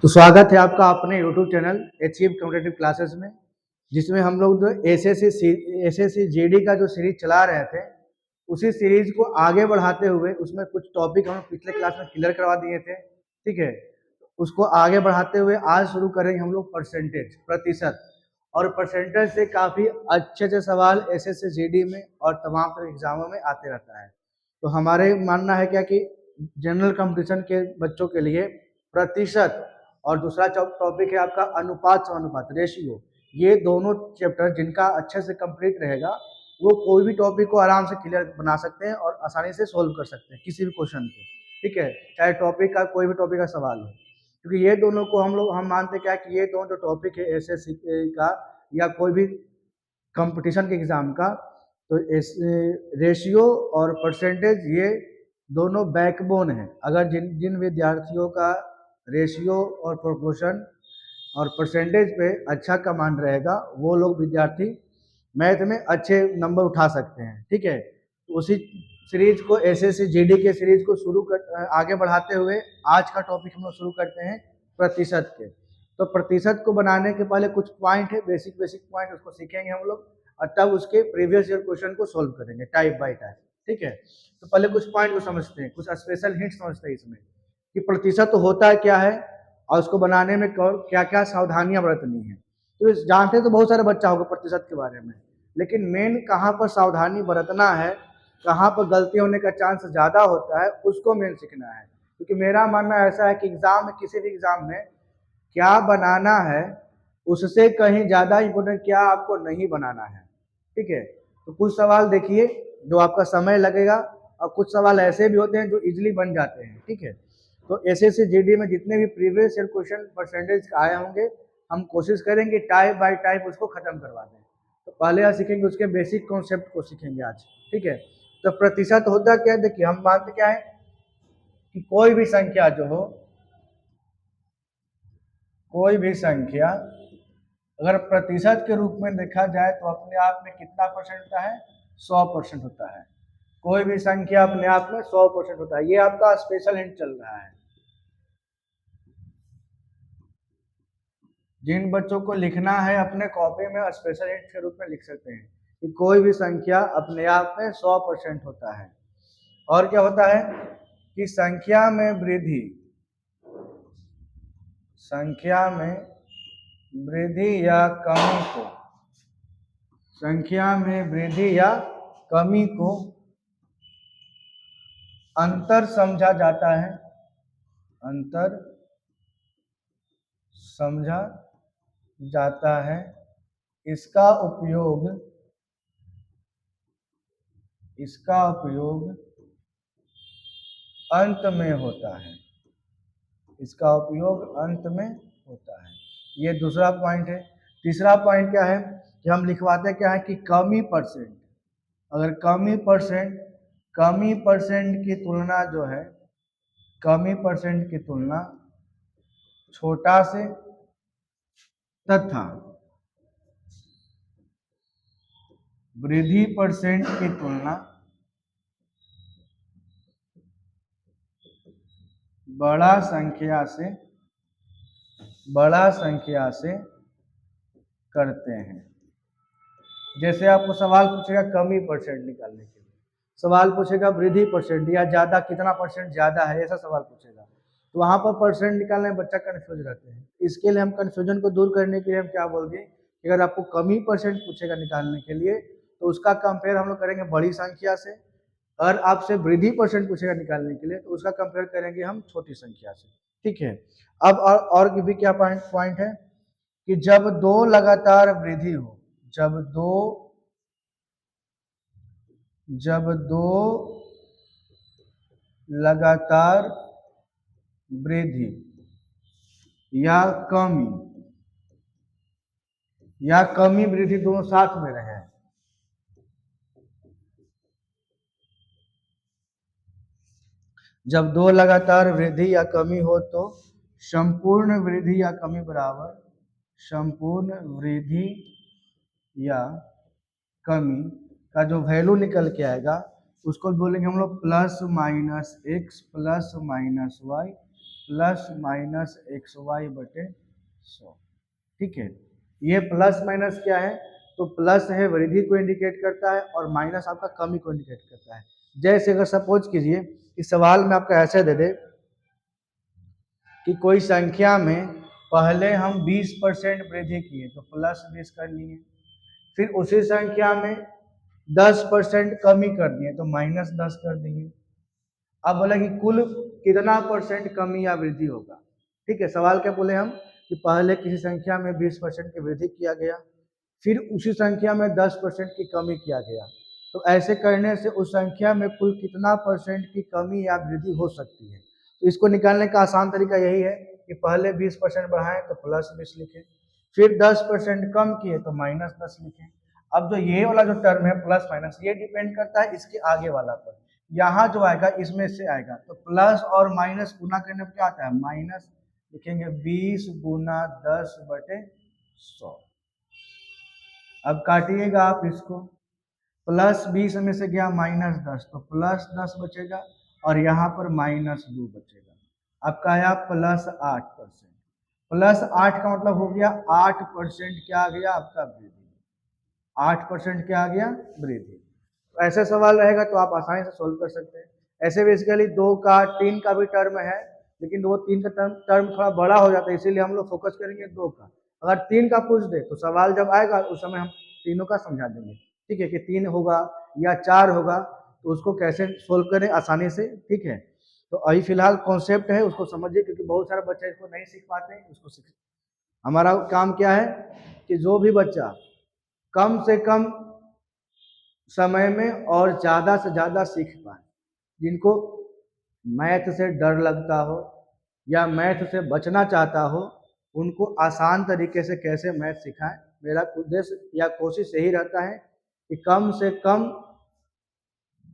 तो स्वागत है आपका अपने YouTube channel achieve competitive classes में, जिसमें हम लोग जो एसएससी जीडी का जो सीरीज चला रहे थे, उसी सीरीज को आगे बढ़ाते हुए उसमें कुछ टॉपिक हम पिछले क्लास में क्लियर करवा दिए थे। ठीक है, उसको आगे बढ़ाते हुए आज शुरू करेंगे हम लोग परसेंटेज, प्रतिशत। और परसेंटेज से काफ़ी अच्छे अच्छे सवाल एसएससी जीडी में और तमाम तरह एग्जामों में आते रहता है। तो हमारे मानना है क्या कि जनरल कंपटीशन के बच्चों के लिए प्रतिशत और दूसरा टॉपिक है आपका अनुपात समानुपात, रेशियो। ये दोनों चैप्टर जिनका अच्छे से कंप्लीट रहेगा, वो कोई भी टॉपिक को आराम से क्लियर बना सकते हैं और आसानी से सोल्व कर सकते हैं किसी भी क्वेश्चन को। ठीक है, चाहे टॉपिक का कोई भी टॉपिक का सवाल हो, क्योंकि ये दोनों को हम मानते क्या कि ये दोनों जो टॉपिक है एसएससी का या कोई भी कंपटीशन के एग्जाम का, तो रेशियो और परसेंटेज ये दोनों बैकबोन है। अगर जिन जिन विद्यार्थियों का रेशियो और प्रोपोर्शन और परसेंटेज पे अच्छा कमांड रहेगा, वो लोग विद्यार्थी मैथ में अच्छे नंबर उठा सकते हैं। ठीक है, तो उसी सीरीज को एसएससी जीडी के सीरीज को आगे बढ़ाते हुए आज का टॉपिक हम लोग शुरू करते हैं प्रतिशत के। तो प्रतिशत को बनाने के पहले कुछ पॉइंट है, बेसिक पॉइंट, उसको सीखेंगे हम लोग और तब उसके प्रीवियस ईयर क्वेश्चन को सोल्व करेंगे टाइप बाय टाइप। ठीक है, तो पहले कुछ पॉइंट को समझते हैं, कुछ स्पेशल हिंट समझते हैं इसमें कि प्रतिशत होता क्या है और उसको बनाने में क्या क्या सावधानियां बरतनी है। तो जानते तो बहुत सारे बच्चा होगा प्रतिशत के बारे में, लेकिन मेन कहाँ पर सावधानी बरतना है, कहाँ पर गलती होने का चांस ज़्यादा होता है, उसको मेन सीखना है। क्योंकि मेरा मानना ऐसा है कि एग्जाम में, किसी भी एग्जाम में क्या बनाना है उससे कहीं ज़्यादा इम्पोर्टेंट क्या आपको नहीं बनाना है। ठीक है, तो कुछ सवाल देखिए जो आपका समय लगेगा और कुछ सवाल ऐसे भी होते हैं जो इजीली बन जाते हैं। ठीक है, तो एसएससी जीडी में जितने भी प्रीवियस ईयर क्वेश्चन परसेंटेज आए होंगे, हम कोशिश करेंगे टाइप बाय टाइप उसको खत्म करवा दें। तो पहले आप सीखेंगे उसके बेसिक कॉन्सेप्ट को सीखेंगे आज। ठीक है, तो प्रतिशत होता क्या है, देखिए हम मानते क्या है कि कोई भी संख्या जो हो, कोई भी संख्या अगर प्रतिशत के रूप में देखा जाए तो अपने आप में कितना परसेंट होता है, 100% होता है। कोई भी संख्या अपने आप में 100% होता है। ये आपका स्पेशल हिंट चल रहा है। जिन बच्चों को लिखना है अपने कॉपी में स्पेशल हिंट के रूप में लिख सकते हैं कि कोई भी संख्या अपने आप में 100% होता है। और क्या होता है कि संख्या में वृद्धि, संख्या में वृद्धि या कमी को, संख्या में वृद्धि या कमी को अंतर समझा जाता है, अंतर समझा जाता है। इसका उपयोग अंत में होता है, इसका उपयोग अंत में होता है। ये दूसरा पॉइंट है। तीसरा पॉइंट क्या है कि हम लिखवाते क्या है कि कमी परसेंट, अगर कमी परसेंट की तुलना जो है, कमी परसेंट की तुलना छोटा से तथा वृद्धि परसेंट की तुलना बड़ा संख्या से करते हैं। जैसे आपको सवाल पूछेगा कमी परसेंट निकालने के लिए, सवाल पूछेगा वृद्धि परसेंट या ज्यादा, कितना परसेंट ज्यादा है, ऐसा सवाल पूछेगा, तो वहां पर परसेंट निकालने में बच्चा कंफ्यूज रहते हैं। इसके लिए हम कंफ्यूजन को दूर करने के लिए हम क्या बोलेंगे कि अगर आपको कमी परसेंट पूछेगा निकालने के लिए तो उसका कंपेयर हम लोग करेंगे बड़ी संख्या से, और आपसे वृद्धि परसेंट पूछेगा निकालने के लिए तो उसका कंपेयर करेंगे हम छोटी संख्या से। ठीक है, अब और भी क्या पॉइंट है कि जब दो लगातार वृद्धि हो, जब दो लगातार वृद्धि या कमी वृद्धि दोनों साथ में रहे, जब दो लगातार वृद्धि या कमी हो तो संपूर्ण वृद्धि या कमी बराबर संपूर्ण वृद्धि या कमी का जो वैल्यू निकल के आएगा उसको बोलेंगे हम लोग plus minus X plus minus Y plus minus X Y बटे 100। ठीक है, ये प्लस माइनस क्या है, तो प्लस है वृद्धि को इंडिकेट करता है और माइनस आपका कमी को इंडिकेट करता है। जैसे अगर सपोज कीजिए कि सवाल में आपका ऐसे दे दे कि कोई संख्या में पहले हम 20% वृद्धि किए तो प्लस 20 कर लिए, फिर उसी संख्या में 10% कमी कर दिए तो माइनस 10 कर दिए। अब बोला कि कुल कितना परसेंट कमी या वृद्धि होगा। ठीक है, सवाल क्या बोले हम कि पहले किसी संख्या में 20% की वृद्धि किया गया, फिर उसी संख्या में 10% की कमी किया गया, तो ऐसे करने से उस संख्या में कुल कितना परसेंट की कमी या वृद्धि हो सकती है। तो इसको निकालने का आसान तरीका यही है कि पहले 20% बढ़ाएं तो प्लस 20 लिखें, फिर 10% कम किए तो माइनस 10 लिखें। अब जो ये वाला जो टर्म है प्लस माइनस, ये डिपेंड करता है इसके आगे वाला पर। यहाँ जो आएगा इसमें से आएगा, तो प्लस और माइनस गुना करने पर क्या आता है, माइनस लिखेंगे 20 गुना 10 बटे 100। अब काटिएगा आप इसको, प्लस 20 में से गया माइनस 10 तो प्लस 10 बचेगा और यहाँ पर माइनस 2 बचेगा। आपका आया प्लस 8%। प्लस 8 का मतलब हो गया 8% क्या आ गया आपका वृद्धि, 8% क्या आ गया वृद्धि। तो ऐसे सवाल रहेगा तो आप आसानी से सोल्व कर सकते हैं। ऐसे बेसिकली 2 का 3 का भी टर्म है, लेकिन वो 3 का टर्म थोड़ा बड़ा हो जाता है, इसीलिए हम लोग फोकस करेंगे 2 का। अगर 3 का पूछ दे तो सवाल जब आएगा उस समय हम तीनों का समझा देंगे। ठीक है, कि 3 होगा या 4 होगा तो उसको कैसे सोल्व करें आसानी से। ठीक है, तो अभी फिलहाल कॉन्सेप्ट है उसको समझिए, क्योंकि बहुत सारे बच्चे इसको नहीं सीख पाते हैं, उसको सीख। हमारा काम क्या है कि जो भी बच्चा कम से कम समय में और ज़्यादा से ज़्यादा सीख पाए, जिनको मैथ से डर लगता हो या मैथ से बचना चाहता हो, उनको आसान तरीके से कैसे मैथ सिखाएं। मेरा उद्देश्य या कोशिश यही रहता है कि कम से कम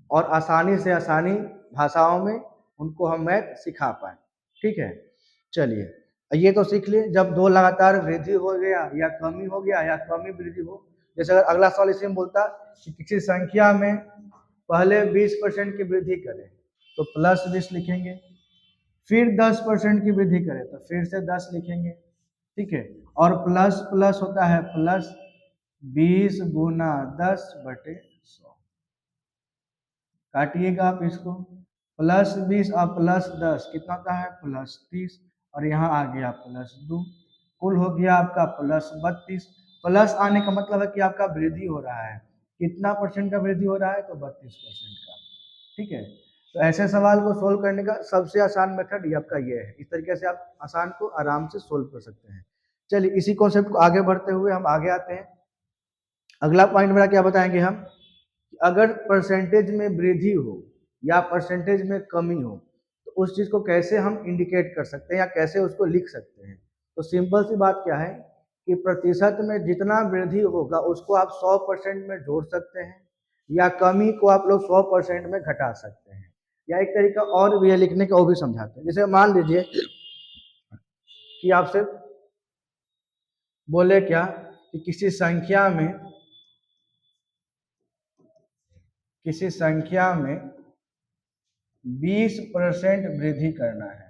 और आसानी से आसानी भाषाओं में उनको हम मैथ सिखा पाएँ। ठीक है, चलिए ये तो सीख लिए। जब 2 लगातार वृद्धि हो गया या कमी हो गया या कमी वृद्धि हो, जैसे अगर अगला सवाल इसमें बोलता कि किसी संख्या में पहले 20% की वृद्धि करें तो प्लस 20 लिखेंगे, फिर 10% की वृद्धि करें तो फिर से 10 लिखेंगे। ठीक है, और प्लस प्लस होता है प्लस 20 गुना 10 बटे 100। काटिएगा आप इसको, प्लस 20 और प्लस 10 कितना होता है प्लस 30, और यहाँ आ गया प्लस 2, कुल हो गया आपका प्लस 32। प्लस आने का मतलब है कि आपका वृद्धि हो रहा है। कितना परसेंट का वृद्धि हो रहा है, तो 32% का। ठीक है, तो ऐसे सवाल को सोल्व करने का सबसे आसान मेथड ये आपका ये है। इस तरीके से आप आसान को आराम से सोल्व कर सकते हैं। चलिए इसी कॉन्सेप्ट को आगे बढ़ते हुए हम आगे आते हैं। अगला पॉइंट मेरा क्या बताएंगे हम, अगर परसेंटेज में वृद्धि हो या परसेंटेज में कमी हो तो उस चीज़ को कैसे हम इंडिकेट कर सकते हैं या कैसे उसको लिख सकते हैं। तो सिंपल सी बात क्या है कि प्रतिशत में जितना वृद्धि होगा उसको आप 100% में जोड़ सकते हैं, या कमी को आप लोग 100% में घटा सकते हैं, या एक तरीका और भी है लिखने का, वो भी समझाते हैं। जैसे मान लीजिए कि आपसे बोले क्या कि किसी संख्या में 20% वृद्धि करना है।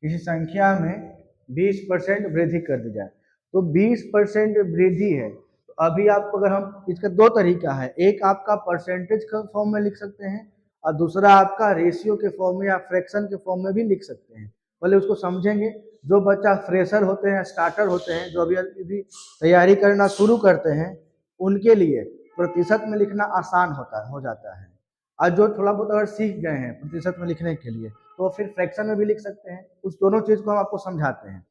किसी संख्या में 20% वृद्धि कर दी जाए, तो 20% वृद्धि है तो अभी आपको, अगर हम इसका 2 तरीका है, एक आपका परसेंटेज के फॉर्म में लिख सकते हैं और दूसरा आपका रेशियो के फॉर्म में या फ्रैक्शन के फॉर्म में भी लिख सकते हैं। पहले उसको समझेंगे। जो बच्चा फ्रेशर होते हैं, स्टार्टर होते हैं, जो अभी तैयारी करना शुरू करते हैं, उनके लिए प्रतिशत में लिखना आसान हो जाता है। और जो थोड़ा बहुत अगर सीख गए हैं प्रतिशत में लिखने के लिए तो फिर फ्रैक्शन में भी लिख सकते हैं। उस दोनों चीज़ को हम आपको समझाते हैं।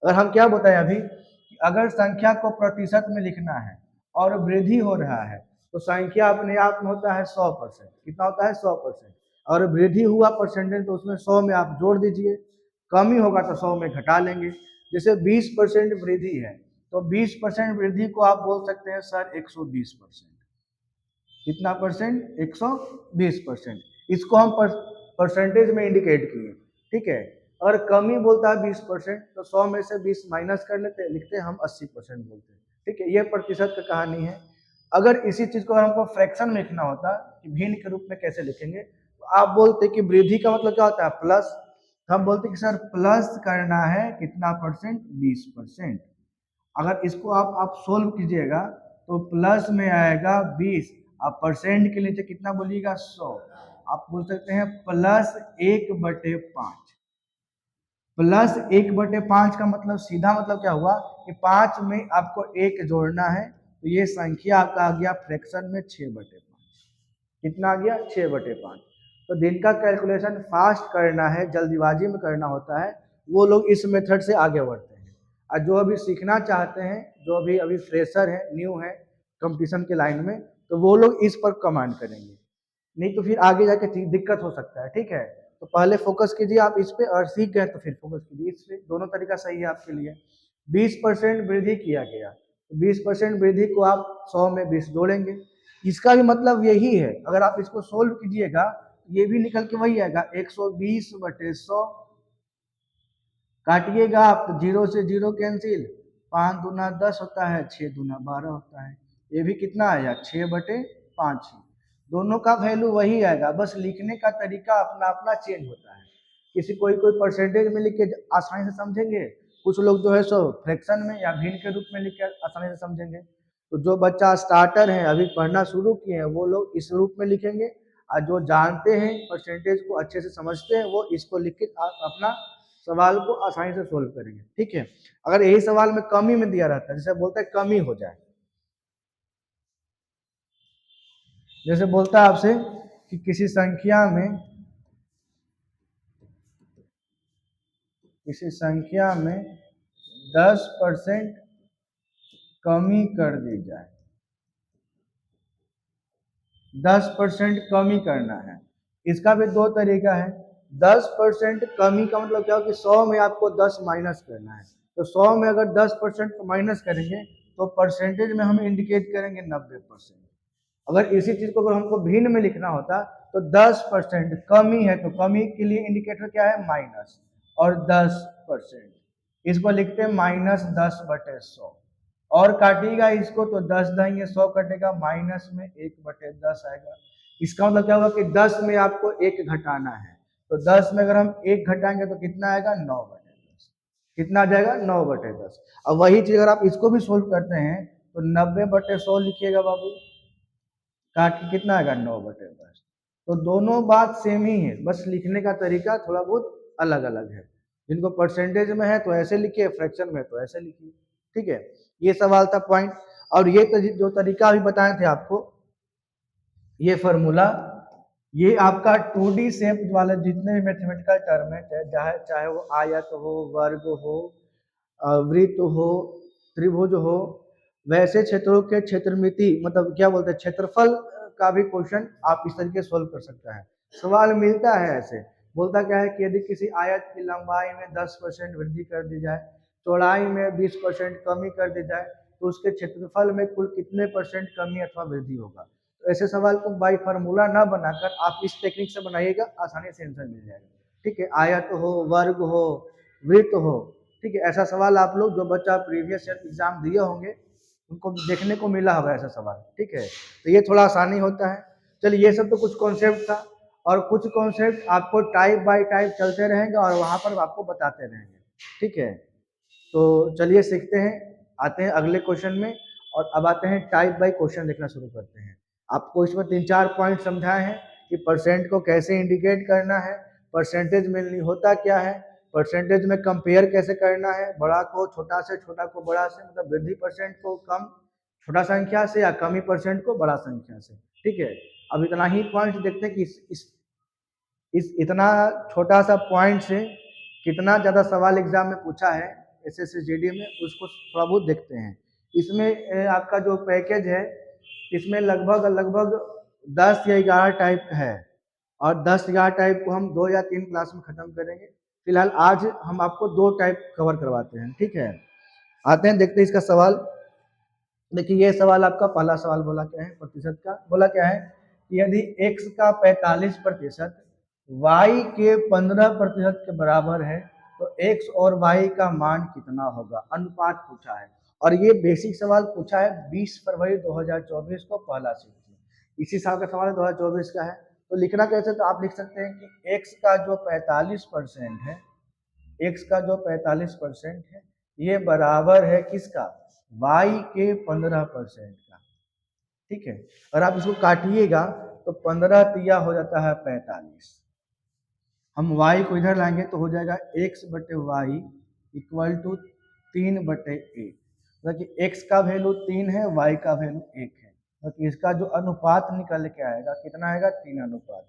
अगर हम क्या बताएं अभी कि अगर संख्या को प्रतिशत में लिखना है और वृद्धि हो रहा है तो संख्या अपने आप में होता है 100%। कितना होता है 100%। और वृद्धि हुआ परसेंटेज तो उसमें 100 में आप जोड़ दीजिए, कमी होगा तो 100 में घटा लेंगे। जैसे 20% वृद्धि है तो 20% वृद्धि को आप बोल सकते हैं सर 120%। कितना परसेंट, 120%। इसको हम परसेंटेज में इंडिकेट किए। ठीक है, और कमी बोलता है 20% तो 100 में से 20 माइनस कर लेते हैं, लिखते हैं हम 80% बोलते हैं। ठीक है, ये प्रतिशत का कहानी है। अगर इसी चीज को अगर हमको फ्रैक्शन में लिखना होता कि भिन्न के रूप में कैसे लिखेंगे, तो आप बोलते कि वृद्धि का मतलब क्या होता है प्लस, तो हम बोलते कि सर प्लस करना है कितना परसेंट, 20%। अगर इसको आप सोल्व कीजिएगा तो प्लस में आएगा 20, आप परसेंट के नीचे कितना बोलिएगा 100, आप बोल सकते हैं प्लस 1/5। प्लस 1/5 का मतलब सीधा मतलब क्या हुआ कि 5 में आपको 1 जोड़ना है, तो ये संख्या आपका आ गया फ्रैक्शन में 6/5। कितना आ गया 6/5। तो दिन का कैलकुलेशन फास्ट करना है, जल्दीबाजी में करना होता है, वो लोग इस मेथड से आगे बढ़ते हैं। और जो अभी सीखना चाहते हैं, जो अभी अभी फ्रेशर है, न्यू है कंपटीशन के लाइन में, तो वो लोग इस पर कमांड करेंगे, नहीं तो फिर आगे जाके दिक्कत हो सकता है। ठीक है, तो पहले फोकस कीजिए आप इस पे, और सीख गए तो फिर फोकस कीजिए इस पे। दोनों तरीका सही है आपके लिए। 20% वृद्धि किया गया, तो 20% वृद्धि को आप 100 में 20 जोड़ेंगे। इसका भी मतलब यही है, अगर आप इसको सोल्व कीजिएगा ये भी निकल के वही आएगा 120/100। काटिएगा आप तो 0 से 0 कैंसिल, 5 दूना 10 होता है, 6 दूना 12 होता है। ये भी कितना आया 6/5 ही। दोनों का वैल्यू वही आएगा, बस लिखने का तरीका अपना अपना चेंज होता है। किसी कोई कोई परसेंटेज में लिख के आसानी से समझेंगे, कुछ लोग जो है सो फ्रैक्शन में या भिन्न के रूप में लिख के आसानी से समझेंगे। तो जो बच्चा स्टार्टर है, अभी पढ़ना शुरू किए हैं, वो लोग इस रूप में लिखेंगे, और जो जानते हैं परसेंटेज को अच्छे से समझते हैं, वो इसको लिख के अपना सवाल को आसानी से सोल्व करेंगे। ठीक है, अगर यही सवाल में कमी में दिया रहता है, जैसे बोलता है कमी हो जाए, जैसे बोलता है आपसे कि किसी संख्या में 10% कमी कर दी जाए, 10% कमी करना है। इसका भी दो तरीका है। 10% कमी का मतलब क्या हो कि 100 में आपको 10 माइनस करना है, तो 100 में अगर 10% माइनस करेंगे तो परसेंटेज में हम इंडिकेट करेंगे 90%। अगर इसी चीज को अगर हमको भिन्न में लिखना होता तो 10% कमी है, तो कमी के लिए इंडिकेटर क्या है माइनस, और 10% इसको लिखते हैं -10/100। और काटिएगा इसको तो 10 देंगे, 100 कटेगा, माइनस में 1/10 आएगा। इसका मतलब क्या होगा कि 10 में आपको 1 घटाना है, तो 10 में अगर हम 1 घटाएंगे तो कितना आएगा 9/10। कितना आ जाएगा 9/10। अब वही चीज अगर आप इसको भी सोल्व करते हैं तो 90/100 लिखिएगा बाबू, काट के कितना आएगा 9/10। तो दोनों बात सेम ही है, बस लिखने का तरीका थोड़ा बहुत अलग अलग है। जिनको परसेंटेज में है तो ऐसे लिखिए, फ्रैक्शन में तो ऐसे लिखिए। ठीक है, ये सवाल था पॉइंट। और ये जो तरीका अभी बताए थे आपको, ये फॉर्मूला, ये आपका 2D शेप वाले जितने भी मैथमेटिकल टर्म है, चाहे चाहे वो आयत हो, वर्ग हो, वृत्त हो, त्रिभुज हो, वैसे क्षेत्रों के क्षेत्रमिति मतलब क्या बोलते हैं क्षेत्रफल का भी क्वेश्चन आप इस तरीके से सोल्व कर सकते हैं। सवाल मिलता है ऐसे, बोलता क्या है कि यदि किसी आयत की लंबाई में 10% वृद्धि कर दी जाए, चौड़ाई में 20% कमी कर दी जाए, तो उसके क्षेत्रफल में कुल कितने परसेंट कमी अथवा वृद्धि होगा। तो ऐसे सवाल को बाई फार्मूला ना बनाकर आप इस टेक्निक से बनाइएगा, आसानी से आंसर मिल जाएगा। ठीक है, आयत हो, वर्ग हो, वृत्त हो, ठीक है, ऐसा सवाल आप लोग जो बच्चा प्रीवियस ईयर एग्जाम दिए होंगे उनको देखने को मिला होगा ऐसा सवाल। ठीक है, तो ये थोड़ा आसानी होता है। चलिए, ये सब तो कुछ कॉन्सेप्ट था, और कुछ कॉन्सेप्ट आपको टाइप बाय टाइप चलते रहेंगे और वहां पर आपको बताते रहेंगे। ठीक है, तो चलिए सीखते हैं, आते हैं अगले क्वेश्चन में। और अब आते हैं टाइप बाय क्वेश्चन देखना शुरू करते हैं। आपको इसमें 3-4 पॉइंट समझाए हैं कि परसेंट को कैसे इंडिकेट करना है, परसेंटेज में होता क्या है, परसेंटेज में कंपेयर कैसे करना है, बड़ा को छोटा से, छोटा को बड़ा से, मतलब वृद्धि परसेंट को कम छोटा संख्या से या कमी परसेंट को बड़ा संख्या से। ठीक है, अब इतना ही पॉइंट देखते हैं कि इस इतना छोटा सा पॉइंट से कितना ज़्यादा सवाल एग्जाम में पूछा है एसएससी जीडी में, उसको थोड़ा बहुत देखते हैं। इसमें आपका जो पैकेज है, इसमें लगभग लगभग 10 या 11 टाइप है, और 10-11 टाइप को हम 2 या 3 क्लास में खत्म करेंगे। फिलहाल आज हम आपको 2 टाइप कवर करवाते हैं। ठीक है, आते हैं देखते हैं इसका सवाल। देखिए, ये सवाल आपका पहला सवाल बोला क्या है, प्रतिशत का बोला क्या है कि यदि x का 45% y के 15% के बराबर है, तो x और y का मान कितना होगा। अनुपात पूछा है, और ये बेसिक सवाल पूछा है 20 फरवरी 2024 को पहला शिफ्ट में। इसी साल का सवाल है, 2024 का है। तो लिखना कैसे, तो आप लिख सकते हैं कि एक्स का जो 45% है, एक्स का जो 45% है ये बराबर है किसका, वाई के 15% का। ठीक है, और आप इसको काटिएगा तो 15 तिया हो जाता है 45। हम y को इधर लाएंगे तो हो जाएगा x बटे वाई इक्वल टू 3/1। मतलब कि x का वैल्यू 3 है, y का वैल्यू 1 है, तो इसका जो अनुपात निकल के आएगा कितना आएगा, 3:1।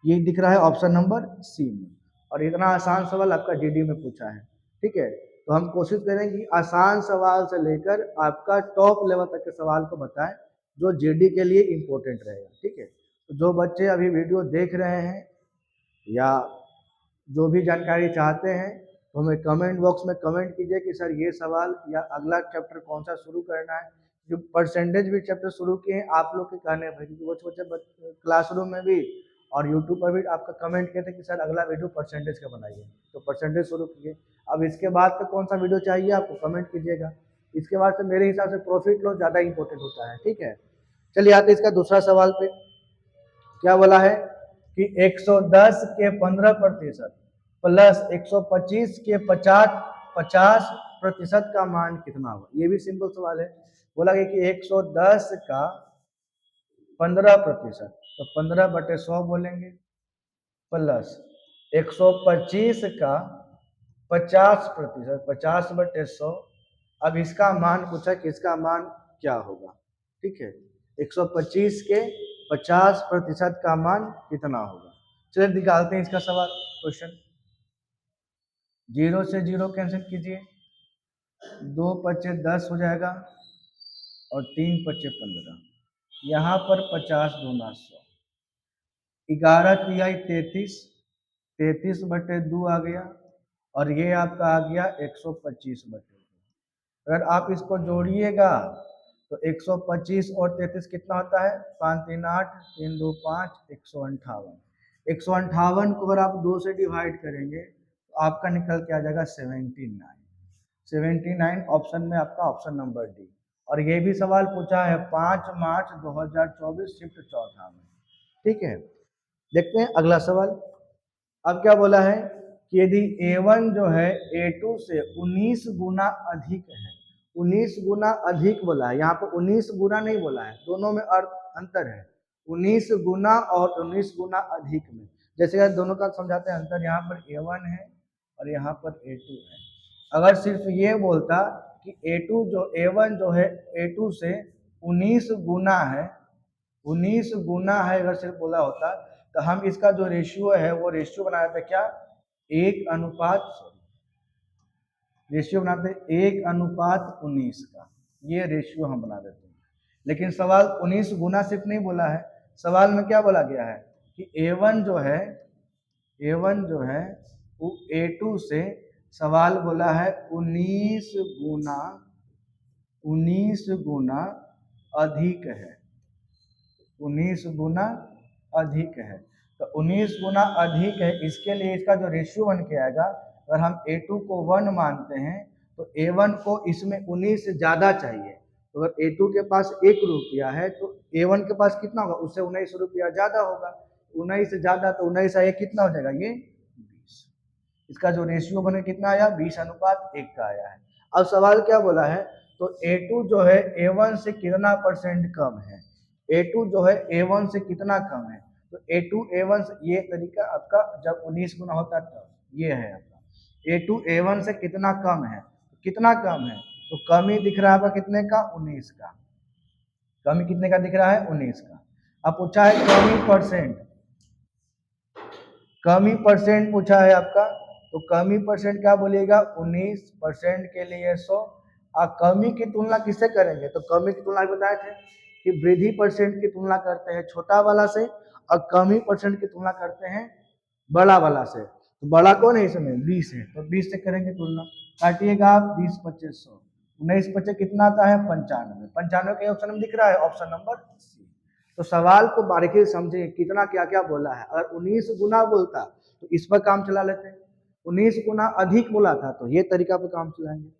ये दिख रहा है ऑप्शन नंबर सी में। और इतना आसान सवाल आपका जीडी में पूछा है। ठीक है, तो हम कोशिश करें कि आसान सवाल से लेकर आपका टॉप लेवल तक के सवाल को बताएं जो जीडी के लिए इम्पोर्टेंट रहेगा। ठीक है, तो जो बच्चे अभी वीडियो देख रहे हैं या जो भी जानकारी चाहते हैं तो हमें कमेंट बॉक्स में कमेंट कीजिए कि सर ये सवाल या अगला चैप्टर कौन सा शुरू करना है। जो परसेंटेज भी चैप्टर शुरू किए हैं आप लोग के कहने पर, क्योंकि बच्चे क्लासरूम में भी और यूट्यूब पर भी आपका कमेंट किए थे कि सर अगला वीडियो परसेंटेज का बनाइए, तो परसेंटेज शुरू किए। अब इसके बाद का कौन सा वीडियो चाहिए आपको कमेंट कीजिएगा। इसके बाद से मेरे हिसाब से प्रॉफिट लॉस ज़्यादा इंपॉर्टेंट होता है। ठीक है, चलिए आते इसका दूसरा सवाल पे। क्या बोला है कि 110 के 15% प्लस 125 के 50% का मान कितना होगा। ये भी सिंपल सवाल है। बोला गया कि 110 का 15%, तो 15/100 बोलेंगे, प्लस 125 का 50%, 50/100। अब इसका मान पूछा कि इसका मान क्या होगा। ठीक है, 125 के 50% का मान कितना होगा। चलिए निकालते हैं इसका सवाल, क्वेश्चन। 0 से 0 कैंसिल कीजिए, 2 पच्चे 10 हो जाएगा और 3 पच्चे 15। यहाँ पर 50 दूना 100, 11 तिहाई 33, 33/2 आ गया और ये आपका आ गया 125/2। अगर आप इसको जोड़िएगा तो 125 और 33 कितना होता है, 5 3 8, 3 2 5, 158। 158 को अगर आप 2 से डिवाइड करेंगे तो आपका निकल के आ जाएगा 79। 79 ऑप्शन में आपका ऑप्शन नंबर डी। और ये भी सवाल पूछा है 5 मार्च 2024 शिफ्ट चौथा में। ठीक है, देखते हैं अगला सवाल। अब क्या बोला है कि यदि A1 जो है A2 से 19 गुना अधिक है, 19 गुना अधिक बोला है, यहाँ पर 19 गुना नहीं बोला है, दोनों में अंतर है। 19 गुना और 19 गुना अधिक में, जैसे दोनों का समझाते हैं अंतर। यहाँ पर A1 है और यहाँ पर A2 है। अगर सिर्फ ये बोलता कि A2 जो A1 जो है A2 से 19 गुना है, 19 गुना है, अगर सिर्फ बोला होता तो हम इसका जो रेशियो है वो रेशियो बनाया था क्या, 1:19 का। ये रेशियो हम बना देते हैं। लेकिन सवाल 19 गुना सिर्फ नहीं बोला है, सवाल में क्या बोला गया है कि A1 जो है वो A2 से, सवाल बोला है 19 गुना अधिक है, 19 गुना अधिक है। तो 19 गुना अधिक है, इसके लिए इसका जो रेशियो बन के आएगा, अगर हम A2 को 1 मानते हैं तो A1 को इसमें 19 से ज़्यादा चाहिए। तो अगर A2 के पास 1 रुपया है तो A1 के पास कितना होगा, उससे 19 रुपया ज़्यादा होगा। 19 से ज़्यादा तो 19 से 1 कितना हो जाएगा, ये 20। इसका जो रेशियो बने कितना आया, 20:1 का आया है। अब सवाल क्या बोला है, तो A2 जो है A1 से कितना परसेंट कम है, A2 जो है A1 से कितना कम है। तो A2 A1 से, ये तरीका आपका जब 19 गुना होता है तब ये है आपका A2 A1 से कितना कम है। कितना कम है, तो कमी दिख रहा है आपका कितने का, 19 का। कमी कितने का दिख रहा है, 19 का। अब पूछा है कमी परसेंट पूछा है आपका, तो कमी परसेंट क्या बोलिएगा, 19% के लिए 100। और कमी की तुलना किससे करेंगे, तो कमी की तुलना बताए थे कि वृद्धि परसेंट की तुलना करते हैं छोटा वाला से और कमी परसेंट की तुलना करते हैं बड़ा वाला से। तो बड़ा कौन है इसमें, 20 है, तो 20 से करेंगे तुलना। काटिएगा आप, 20 25 100, 19 25 कितना आता है, 95। 95 के ऑप्शन में दिख रहा है ऑप्शन नंबर सी। तो सवाल को बारीकी से समझे, कितना क्या क्या बोला है। अगर 19 गुना बोलता तो इस पर काम चला लेते, 19 गुना अधिक बोला था तो ये तरीका पर काम चलाएंगे।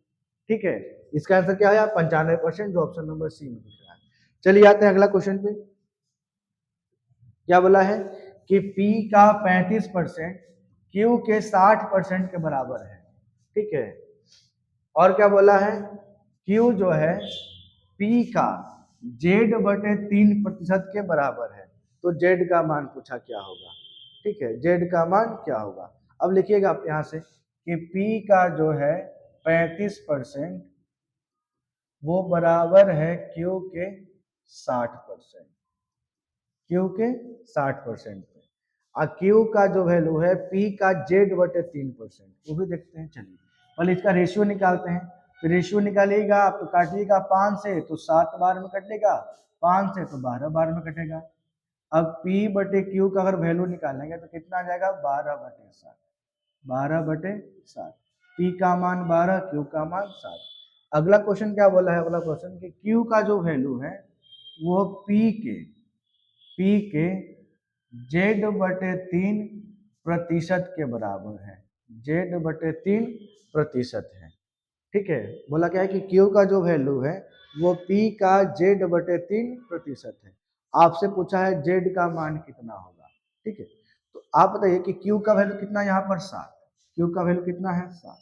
ठीक है, इसका आंसर क्या है 95%, जो ऑप्शन नंबर सी में दिख रहा है। चलिए आते हैं अगला क्वेश्चन पे। क्या बोला है कि P का 35% Q के 60% के बराबर है। ठीक है, और क्या बोला है Q जो है P का Z/3% के बराबर है। तो Z का मान पूछा क्या होगा। ठीक है, Z का मान क्या होगा। अब लिखिएगा आप यहां से कि P का जो है 35% वो बराबर है Q के 60%, Q के 60% पे। और Q का जो वैल्यू है P का Z/3%, वो भी देखते हैं। चलिए पहले इसका रेशियो निकालते हैं। तो रेशियो निकालिएगा आप तो काटिएगा 5 से तो 7 बार में कटेगा, 5 से तो 12 बार में कटेगा। अब P/Q का अगर वैल्यू निकालेंगे तो कितना आ जाएगा 12/7, 12/7। P का मान 12, Q का मान 7। अगला क्वेश्चन क्या बोला है, अगला क्वेश्चन कि Q का जो वैल्यू है वो P के Z/3% के बराबर है, Z/3% है। ठीक है, बोला क्या है कि Q का जो वैल्यू है वो P का Z/3% है। आपसे पूछा है Z का मान कितना होगा। ठीक है, तो आप बताइए कि Q का वैल्यू कितना है यहाँ पर 7, Q का वैल्यू कितना है 7,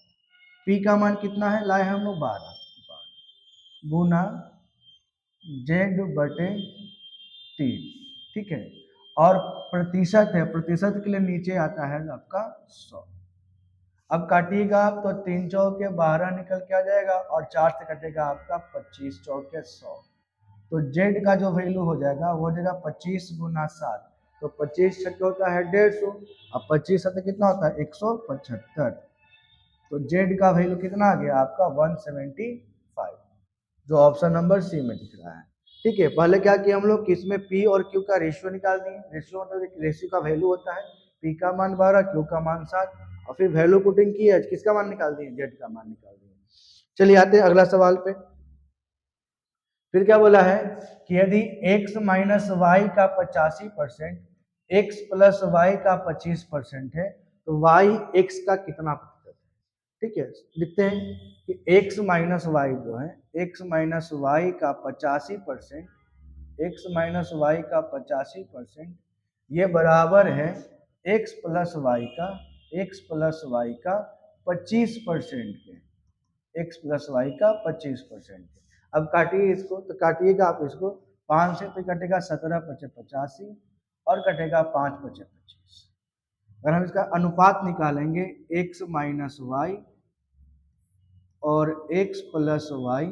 P का मान कितना है लाए हम लोग 12 गुना Z/3। ठीक है, और प्रतिशत है, प्रतिशत के लिए नीचे आता है आपका 100। अब काटिएगा आप तो 3 चौके 12 निकल के आ जाएगा और 4 से कटेगा आपका 25 चौके 100। तो Z का जो वैल्यू हो जाएगा वो हो जाएगा 25 गुना 7, तो 25 छक्के होता है 150, अब 25 सत्ते कितना होता है 175। तो Z का वैल्यू कितना आ गया आपका 175, जो ऑप्शन नंबर सी में दिख रहा है। ठीक है, पहले क्या किया हम लोग कि इसमें P और Q का रेशियो निकाल दिए। रेशियो मतलब रेशियो का वैल्यू होता है P का मान 12, Q का मान 7, और फिर वैल्यू पुटिंग की है, किसका मान निकाल दिए Z का मान निकाल दिए। चलिए आते हैं अगला सवाल पे। फिर क्या बोला है कि यदि x माइनस वाई का 85% x प्लस वाई का 25% है तो y x का कितना प्रतिशत है। ठीक है, लिखते हैं कि x माइनस वाई जो है x माइनस वाई का 85%, x माइनस वाई का 85% ये बराबर है x प्लस वाई का 25% के, x प्लस वाई का 25% के। अब काटिए इसको, तो काटिएगा आप इसको 5 से तो कटेगा 17 पचे 85 और कटेगा 5 पचे 25। अगर हम इसका अनुपात निकालेंगे x माइनस वाई और x प्लस वाई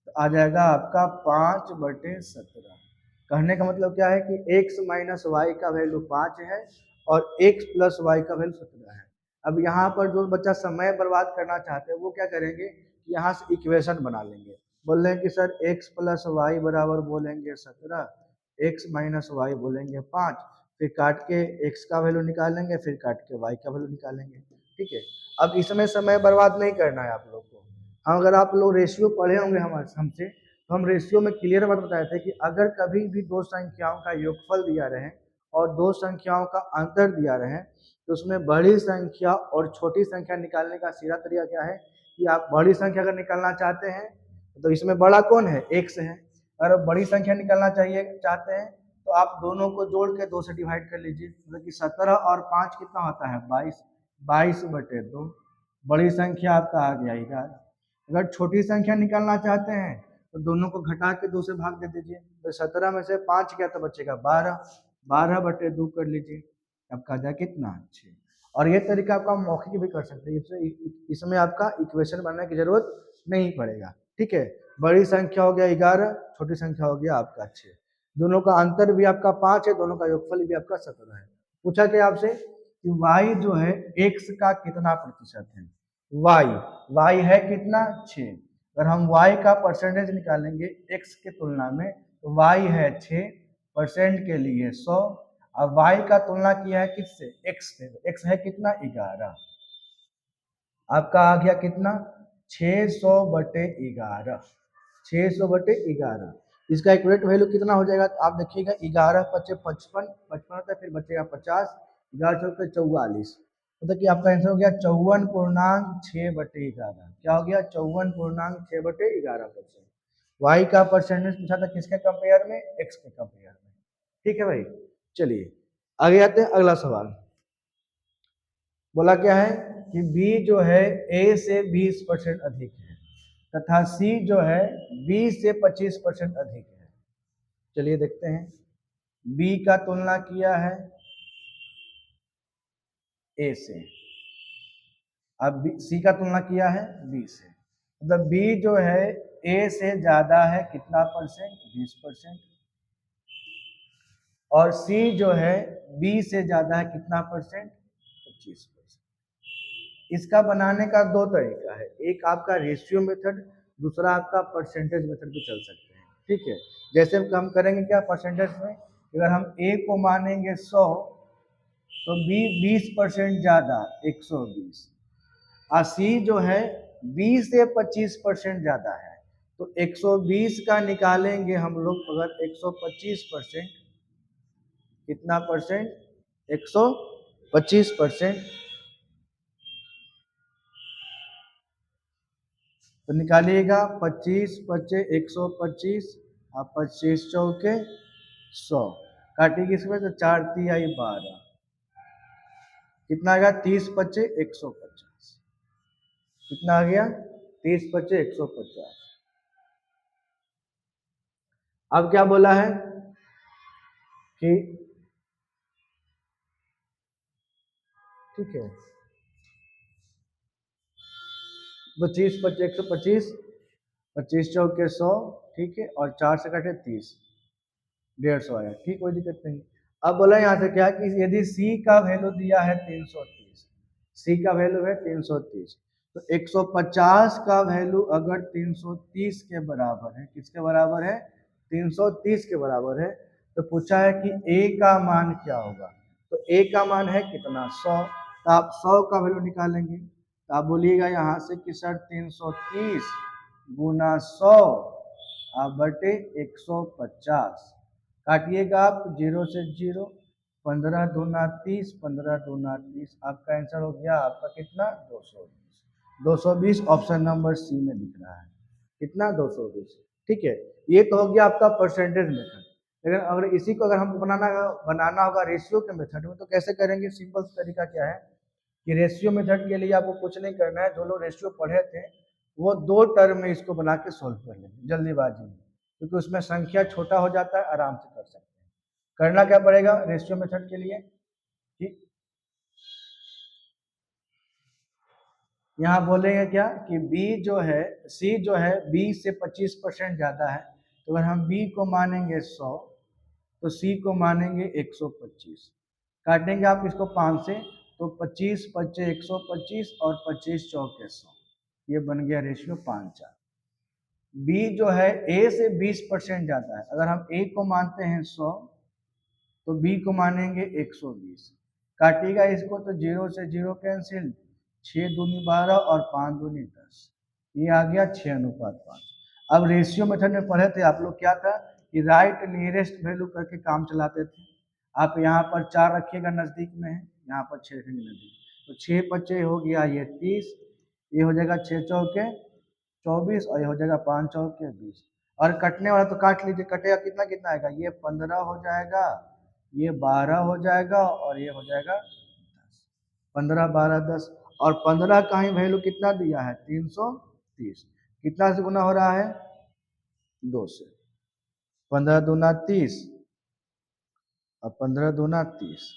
तो आ जाएगा आपका 5/17। कहने का मतलब क्या है कि x माइनस वाई का वैल्यू 5 है और x प्लस वाई का वैल्यू 17 है। अब यहाँ पर जो बच्चा समय बर्बाद करना चाहते हैं वो क्या करेंगे, यहाँ से इक्वेशन बना लेंगे। बोल रहे हैं कि सर x प्लस वाई बराबर बोलेंगे 17, x माइनस वाई बोलेंगे 5, फिर काट के x का वैल्यू निकालेंगे, फिर काट के y का वैल्यू निकालेंगे। ठीक है, अब इसमें समय बर्बाद नहीं करना है आप लोग को। अगर आप लोग रेशियो पढ़े होंगे हमसे, तो हम रेशियो में क्लियर बात बताए थे कि अगर कभी भी दो संख्याओं का योगफल दिया रहे और दो संख्याओं का अंतर दिया रहे तो उसमें बड़ी संख्या और छोटी संख्या निकालने का सीधा तरीका क्या है कि आप बड़ी संख्या अगर निकालना चाहते हैं तो इसमें बड़ा कौन है x है। अगर बड़ी संख्या निकालना चाहते हैं तो आप दोनों को जोड़ के 2 से डिवाइड कर लीजिए, मतलब कि 17 और 5 कितना होता है 22, 22/2 बड़ी संख्या आपका आ गया 11। अगर छोटी संख्या निकालना चाहते हैं तो दोनों को घटा के 2 से भाग दे दीजिए, तो 17 में से 5 गया तो बचेगा 12, 12/2 कर लीजिए, आपका जाए कितना 6। और ये तरीका आपका मौखिक भी कर सकते हैं, इसमें आपका इक्वेशन बनाने की जरूरत नहीं पड़ेगा। ठीक है, बड़ी संख्या हो गया 11, छोटी संख्या हो गया आपका 6, दोनों का अंतर भी आपका 5 है, दोनों का योगफल भी आपका 17 है। पूछा क्या आपसे कि y जो है x का कितना प्रतिशत है, y है कितना 6। अगर हम y का परसेंटेज निकालेंगे x के तुलना में तो y है 6% के लिए 100, अब y का तुलना किया है किससे x से, x है कितना 11, आपका आ गया कितना 600/11, 600/11। इसका एक्यूरेट वैल्यू कितना हो जाएगा तो आप देखिएगा 11 × 5 = 55, 55 होता है, फिर बचेगा 50, 11 × 4 = 44। मतलब कि आपका आंसर हो गया 54.6/11। क्या हो गया? 54.6/11%। वाई का परसेंटेज पूछा था किसके कंपेयर में? एक्स के कंपेयर में। ठीक है भाई, चलिए आगे आते हैं। अगला सवाल बोला क्या है कि बी जो है ए से 20% अधिक है तथा सी जो है बी से 25% अधिक है। चलिए देखते हैं। बी का तुलना किया है ए से, अब सी का तुलना किया है बी से। मतलब बी जो है ए से ज्यादा है कितना परसेंट? 20%। और सी जो है बी से ज्यादा है कितना परसेंट? 25%। इसका बनाने का दो तरीका है, एक आपका रेशियो मेथड, दूसरा आपका परसेंटेज मेथड भी चल सकते हैं। ठीक है, जैसे हम करेंगे क्या परसेंटेज में, अगर हम ए को मानेंगे 100 तो बी 20% ज्यादा 120, और सी जो है 20 से 25% ज्यादा है तो 120 का निकालेंगे हम लोग। अगर 125% कितना परसेंट? 125%। तो निकालिएगा 25 पच्चे 125 और 25 चौके 100, काटिएगा इसमें तो 4 तिहाई 12, कितना आ गया? 30 पच्चे 150। कितना आ गया? 30 पच्चे 150। अब क्या बोला है कि ठीक है 25 पच्चे 125, 25 चौके 100, ठीक है, और 4 से काटे 30, 150 आया। ठीक, कोई दिक्कत नहीं। अब बोला यहाँ से क्या कि यदि सी का वैल्यू दिया है 330, सी का वैल्यू है 330, तो 150 का वैल्यू अगर 330 के बराबर है, किसके बराबर है? 330 के बराबर है, तो पूछा है कि ए का मान क्या होगा। तो ए का मान है कितना? 100। तो आप 100 का वैल्यू निकालेंगे, तो आप बोलिएगा यहाँ से कि सर 330 गुना 100 बटे 150, काटिएगा आप 0 से 0, 15 दूना 30, 15 दूना 30, आपका आंसर हो गया आपका कितना? 220। 220 ऑप्शन नंबर सी में दिख रहा है। कितना? 220। ठीक है, ये तो हो गया आपका परसेंटेज मेथड। लेकिन अगर इसी को अगर हमको बनाना होगा रेशियो के मेथड में, तो कैसे करेंगे? सिंपल तरीका क्या है कि रेशियो मेथड के लिए आपको कुछ नहीं करना है, जो लोग रेशियो पढ़े थे वो 2 टर्म में इसको बना के सोल्व कर लेंगे जल्दीबाजी में, क्योंकि उसमें संख्या छोटा हो जाता है, आराम से कर सकते हैं। करना क्या पड़ेगा रेशियो मेथड के लिए कि यहाँ बोलेंगे क्या कि बी जो है सी जो है बी से 25% ज्यादा है, तो अगर हम बी को मानेंगे 100 तो सी को मानेंगे 125, काटेंगे आप इसको 5 से, तो 25 पच्चे 125 और 25 चौके 100, ये बन गया रेशियो 5:4। बी जो है ए से 20% ज्यादा है, अगर हम ए को मानते हैं 100 तो बी को मानेंगे 120, काटिएगा इसको तो 0 से 0 कैंसिल, 6 दूनी 12 और 5 दूनी 10, ये आ गया 6:5। अब रेशियो मेथड में पढ़े थे आप लोग, क्या था कि राइट नियरेस्ट वैल्यू करके काम चलाते थे। आप यहाँ पर 4 रखिएगा नजदीक में है, यहाँ पर 6 रखेंगे नजदीक, तो 6 पच्चे हो गया ये 30, ये हो जाएगा 6 चौके 24 और ये हो जाएगा 5 चौके 20, और कटने वाला तो काट लीजिए, कटेगा कितना कितना आएगा? ये 15 हो जाएगा, ये 12 हो जाएगा और ये हो जाएगा 10। 15 12 10, और 15 का ही वैल्यू कितना दिया है? 330, कितना से गुना हो रहा है? 2 से। 15 दूना 30 और 15 दूना 30,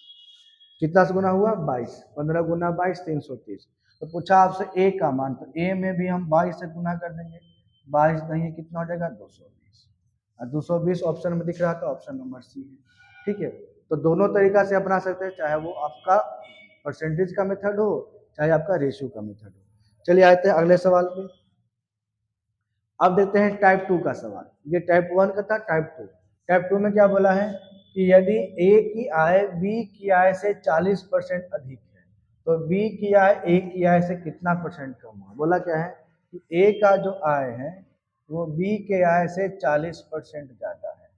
कितना से गुना हुआ? 22। 15 गुना 22 330। तो पूछा आपसे ए का मान, तो ए में भी हम 22 से गुना कर देंगे, 22 नहीं कितना हो जाएगा? 220, और 220 ऑप्शन में दिख रहा था, ऑप्शन नंबर सी है। ठीक है, तो दोनों तरीका से अपना सकते हैं, चाहे वो आपका परसेंटेज का मेथड हो चाहे आपका रेशियो का मेथड हो। चलिए आते हैं अगले सवाल पे। अब देखते हैं टाइप 2 का सवाल। ये टाइप 1 का था, टाइप 2। टाइप 2 में क्या बोला है कि यदि ए की आय बी की आय से 40% अधिक है तो बी की आय ए की आय से कितना परसेंट कम हुआ। बोला क्या है कि ए का जो आय है वो बी के आय से 40% ज्यादा है।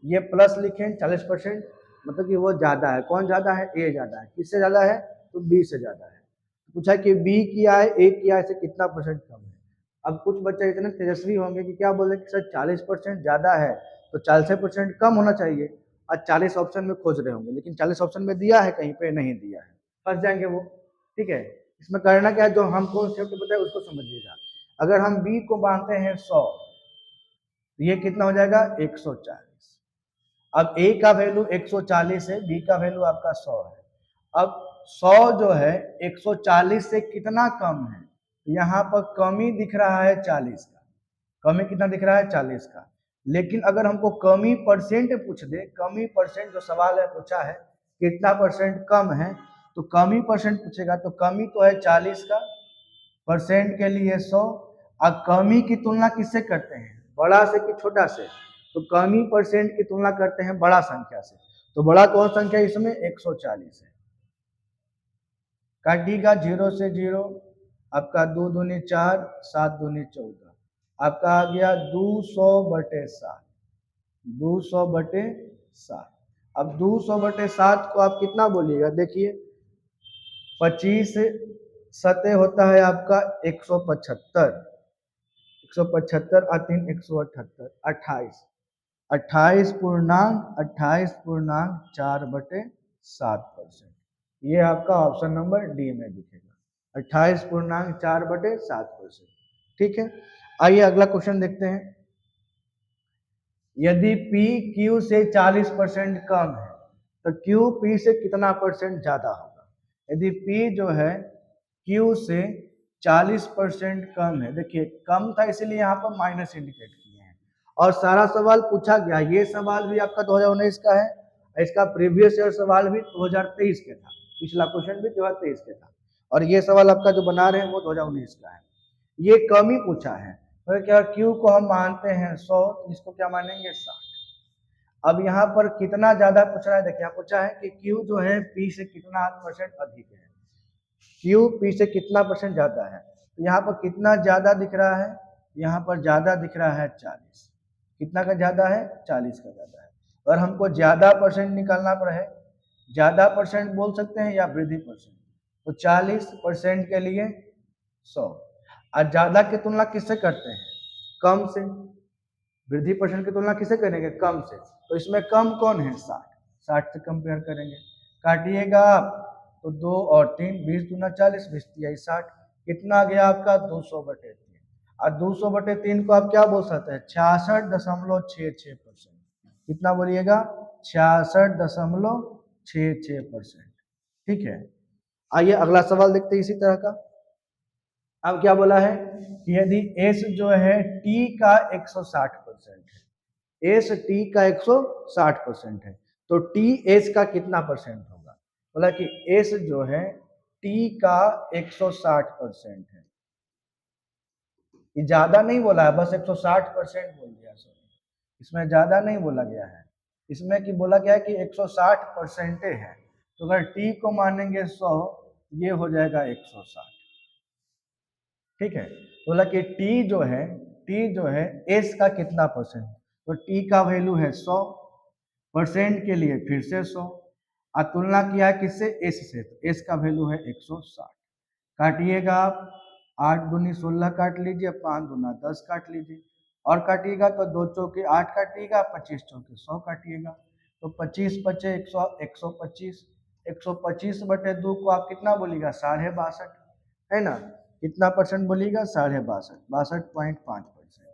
ये प्लस लिखें 40%, मतलब कि वो ज्यादा है। कौन ज्यादा है? ए ज्यादा है। किससे ज्यादा है? तो बी से ज़्यादा है। पूछा कि बी किया है, ए किया है, से कितना परसेंट कम है। अब कुछ बच्चे इतने तेजस्वी होंगे कि क्या बोले कि सर 40% ज़्यादा है तो 40% कम होना चाहिए, और 40 ऑप्शन में खोज रहे होंगे, लेकिन 40 ऑप्शन में दिया है कहीं पे नहीं दिया है, फंस जाएंगे वो। ठीक है, इसमें करना क्या है, जो हम कॉन्सेप्ट बताए उसको समझिएगा। अगर हम बी को मानते हैं 100, तो ये कितना हो जाएगा 140। अब ए का वैल्यू 140 है, बी का वैल्यू आपका 100 है। अब 100 जो है 140 से कितना कम है, यहाँ पर कमी दिख रहा है 40 का। कमी कितना दिख रहा है 40 का। लेकिन अगर हमको कमी परसेंट पूछ दे, कमी परसेंट जो सवाल है पूछा है कितना परसेंट कम है, तो कमी परसेंट पूछेगा तो कमी तो है 40 का, परसेंट के लिए 100। और कमी की तुलना किससे करते हैं, बड़ा से कि छोटा से, तो कमी परसेंट की तुलना करते हैं बड़ा संख्या से। तो बड़ा कौन संख्या इसमें 140 है। काटिएगा 0 से 0, आपका 2 दूनी 4, 7 दूनी 14, आपका आ गया 200/7, 200/7। अब 200/7 को आप कितना बोलिएगा, देखिए 25 सतह होता है आपका 175, 175 और 3 178, 28, 28.4/7%। ये आपका ऑप्शन नंबर डी में दिखेगा, 28.4/7%। ठीक है, आइए अगला क्वेश्चन देखते हैं। यदि P Q से 40% कम है तो Q P से कितना परसेंट ज्यादा होगा। यदि P जो है Q से 40% कम है, देखिए कम था इसलिए यहाँ पर माइनस इंडिकेट किए हैं, और सारा सवाल पूछा गया। ये सवाल भी आपका 2019 का है, इसका प्रीवियस ईयर सवाल भी 2023 के था, पिछला क्वेश्चन भी 2023 के था, और ये सवाल आपका जो बना रहे हैं वो 2019 का है। ये कम ही पूछा है, तो क्या Q को हम मानते हैं 100, इसको क्या मानेंगे 60। अब यहाँ पर कितना ज्यादा पूछ रहा है, देखिए यहाँ पूछा है कि Q जो है P से कितना परसेंट अधिक है, Q P से कितना परसेंट ज्यादा है। तो यहाँ पर कितना ज्यादा दिख रहा है, यहाँ पर ज्यादा दिख रहा है 40। कितना का ज्यादा है, 40 का ज्यादा है। और हमको ज्यादा परसेंट निकालना पड़े, ज्यादा परसेंट बोल सकते हैं या वृद्धि परसेंट, तो 40% के लिए 100। और ज्यादा की तुलना किससे करते हैं, कम से। वृद्धि परसेंट की तुलना किससे करेंगे, कम से। तो इसमें कम कौन है, 60, 60 से कंपेयर करेंगे। काटिएगा आप तो 2 और 3, 20 दूना 40, 20 तिया 60, कितना गया आपका 200/3। और 200/3 को आप क्या बोल सकते हैं, 66.66%। कितना बोलिएगा, 66.66%। ठीक है, आइए अगला सवाल देखते हैं इसी तरह का। अब क्या बोला है कि यदि S जो है T का 160% है, S T का 160% है, तो T S का कितना परसेंट होगा। बोला कि S जो है T का 160% है। ये ज्यादा नहीं बोला है, बस 160% बोल दिया सर, इसमें ज्यादा नहीं बोला गया है। इसमें कि बोला गया है कि 160% है, तो अगर T को मानेंगे 100, ये हो जाएगा 160। ठीक है, बोला कि T जो है S का कितना परसेंट, तो T का वैल्यू है 100, परसेंट के लिए फिर से 100, और तुलना किया है किससे, S से, तो S का वैल्यू है 160। काटिएगा आप, 8 दूनी 16 काट लीजिए, 5 दूना 10 काट लीजिए, और काटिएगा तो 2 चौके 8 काटिएगा, 25 चौके 100 काटिएगा, तो 25 पचे 125, 125/2 को आप कितना बोलिएगा, 62.5 है ना। कितना परसेंट बोलिएगा, 62.5, 62.5%।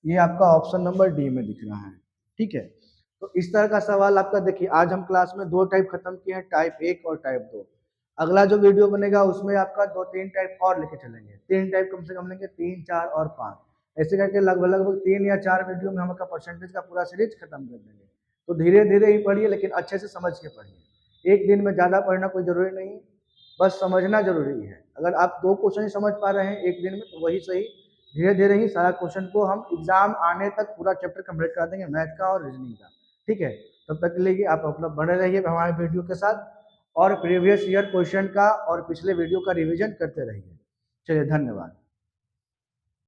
ये आपका ऑप्शन नंबर डी में दिख रहा है। ठीक है, तो इस तरह का सवाल आपका देखिए, आज हम क्लास में 2 टाइप खत्म किए हैं, टाइप 1 और टाइप 2। अगला जो वीडियो बनेगा उसमें आपका 2-3 टाइप और लेके चलेंगे, 3 टाइप कम से कम लेंगे, 3, 4 और 5, ऐसे करके लगभग 3 या 4 वीडियो में हम आपका परसेंटेज का पूरा सीरीज खत्म कर देंगे। तो धीरे धीरे ही पढ़िए, लेकिन अच्छे से समझ के पढ़िए। एक दिन में ज़्यादा पढ़ना कोई ज़रूरी नहीं, बस समझना जरूरी है। अगर आप 2 क्वेश्चन ही समझ पा रहे हैं एक दिन में तो वही सही, धीरे धीरे ही सारा क्वेश्चन को हम एग्जाम आने तक पूरा चैप्टर कंप्लीट कर देंगे, मैथ का और रीजनिंग का। ठीक है, तब तक के लिए आप अपना बने रहिए हमारे वीडियो के साथ, और प्रीवियस ईयर क्वेश्चन का और पिछले वीडियो का रिवीजन करते रहिए। चलिए, धन्यवाद।